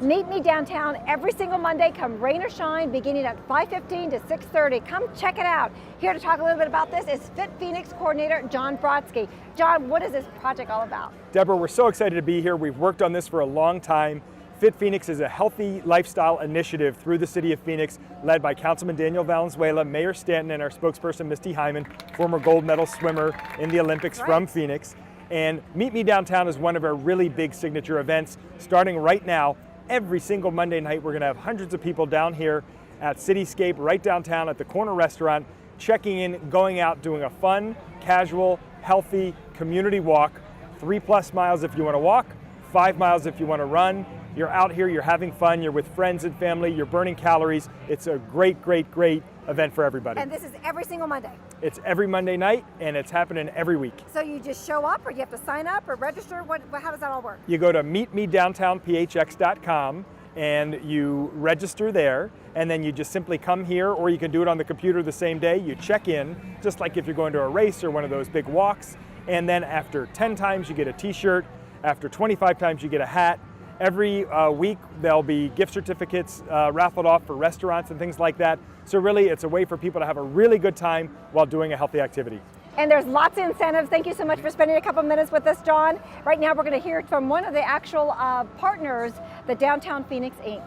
Meet me downtown every single Monday, come rain or shine, beginning at 5:15 to 6:30. Come check it out. Here to talk a little bit about this is Fit Phoenix coordinator Jon Brodsky. Jon, what is this project all about? Deborah, we're so excited to be here. We've worked on this for a long time. Fit Phoenix is a healthy lifestyle initiative through the city of Phoenix, led by Councilman Daniel Valenzuela, Mayor Stanton, and our spokesperson, Misty Hyman, former gold medal swimmer in the Olympics from Phoenix. And Meet Me Downtown is one of our really big signature events, starting right now. Every single Monday night, we're going to have hundreds of people down here at Cityscape, right downtown at the corner restaurant, checking in, going out, doing a fun, casual, healthy community walk. 3+ miles if you want to walk, 5 miles if you want to run. You're out here, you're having fun, you're with friends and family, you're burning calories. It's a great, great, great event for everybody. And this is every single Monday? It's every Monday night, and it's happening every week. So you just show up, or you have to sign up or register? How does that all work? You go to meetmedowntownphx.com and you register there, and then you just simply come here, or you can do it on the computer the same day. You check in, just like if you're going to a race or one of those big walks, and then after 10 times you get a t-shirt, after 25 times you get a hat. Every week there'll be gift certificates raffled off for restaurants and things like that. So really it's a way for people to have a really good time while doing a healthy activity. And there's lots of incentives. Thank you so much for spending a couple minutes with us, Jon. Right now we're going to hear from one of the actual partners, the Downtown Phoenix Inc.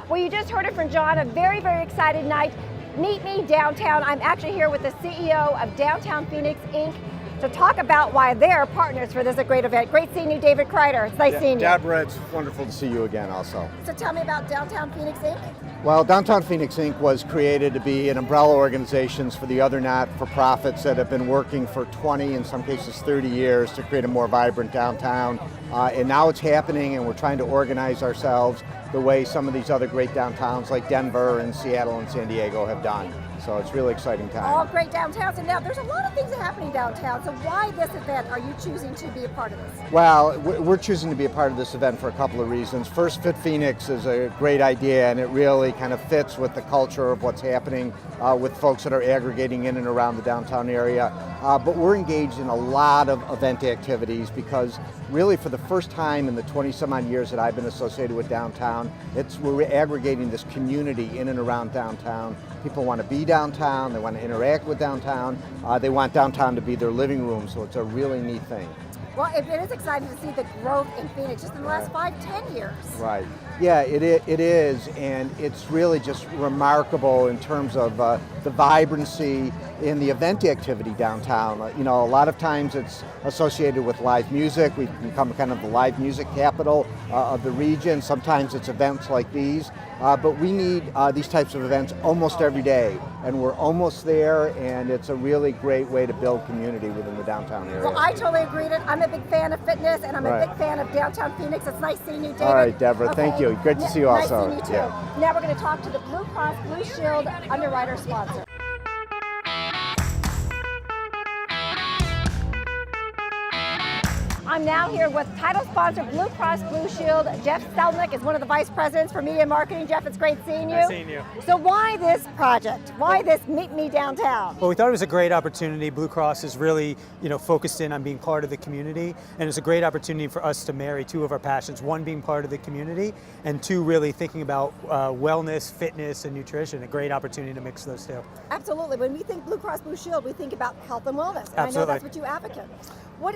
Well, you just heard it from Jon, a very, very excited night. Meet Me Downtown. I'm actually here with the CEO of Downtown Phoenix Inc. to talk about why they're partners for this great event. Great seeing you, David Kreider. It's nice seeing you. Deborah, it's wonderful to see you again also. So tell me about Downtown Phoenix Inc. Well, Downtown Phoenix Inc. was created to be an umbrella organization for the other not-for-profits that have been working for 20, in some cases 30 years to create a more vibrant downtown. And now it's happening, and we're trying to organize ourselves the way some of these other great downtowns like Denver and Seattle and San Diego have done. So it's a really exciting time. All great downtowns, and now there's a lot of things happening downtown. So why this event are you choosing to be a part of this? Well, we're choosing to be a part of this event for a couple of reasons. First, Fit Phoenix is a great idea, and it really kind of fits with the culture of what's happening with folks that are aggregating in and around the downtown area. But we're engaged in a lot of event activities because really for the first time in the 20 some odd years that I've been associated with downtown, we're aggregating this community in and around downtown. People want to be downtown, they want to interact with downtown, they want downtown to be their living room, so it's a really neat thing. Well, it is exciting to see the growth in Phoenix just in the last 5-10 years. Right. Yeah, it is, and it's really just remarkable in terms of the vibrancy in the event activity downtown. You know, a lot of times it's associated with live music. We've become kind of the live music capital of the region. Sometimes it's events like these, but we need these types of events almost every day, and we're almost there, and it's a really great way to build community within the downtown area. Well, I totally agree. I'm a big fan of fitness, and I'm a big fan of downtown Phoenix. It's nice seeing you, David. All right, Deborah, thank you. Great to see you also. Nice seeing you too. Now we're going to talk to the Blue Cross Blue Shield underwriter sponsor. I'm now here with title sponsor Blue Cross Blue Shield. Jeff Stelnick is one of the vice presidents for media and marketing. Jeff, it's great seeing you. Nice seeing you. So why this project? Why this Meet Me Downtown? Well, we thought it was a great opportunity. Blue Cross is really, focused in on being part of the community, and it's a great opportunity for us to marry two of our passions. One, being part of the community, and two, really thinking about wellness, fitness, and nutrition. A great opportunity to mix those two. Absolutely. When we think Blue Cross Blue Shield, we think about health and wellness. And Absolutely. I know that's what you advocate. What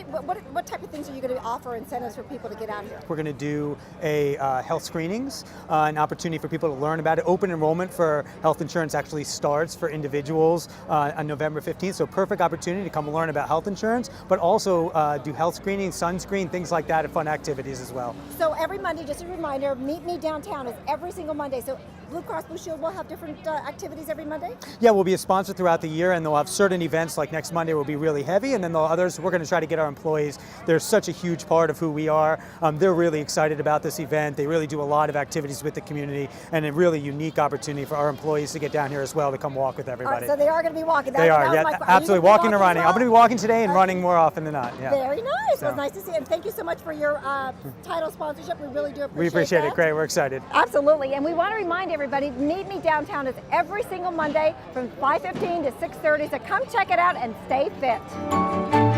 type of things are you going to offer incentives for people to get out here? We're going to do a health screenings, an opportunity for people to learn about it. Open enrollment for health insurance actually starts for individuals on November 15th, so perfect opportunity to come learn about health insurance, but also do health screening, sunscreen, things like that, and fun activities as well. So every Monday, just a reminder, Meet Me Downtown is every single Monday. So Blue Cross Blue Shield will have different activities every Monday? Yeah, we'll be a sponsor throughout the year, and they'll have certain events like next Monday will be really heavy, and then the others, we're going to try to get our employees. They're such a huge part of who we are. They're really excited about this event. They really do a lot of activities with the community, and a really unique opportunity for our employees to get down here as well to come walk with everybody. So they are going to be walking. They are, yeah, absolutely. Walking and running. I'm going to be walking today and running more often than not. Yeah. Very nice. So. Well, it's nice to see you. And thank you so much for your title sponsorship. We really do appreciate it. We appreciate it. Great. We're excited. Absolutely. And we want to remind everybody, Meet Me Downtown is every single Monday from 5:15 to 6:30. So come check it out and stay fit.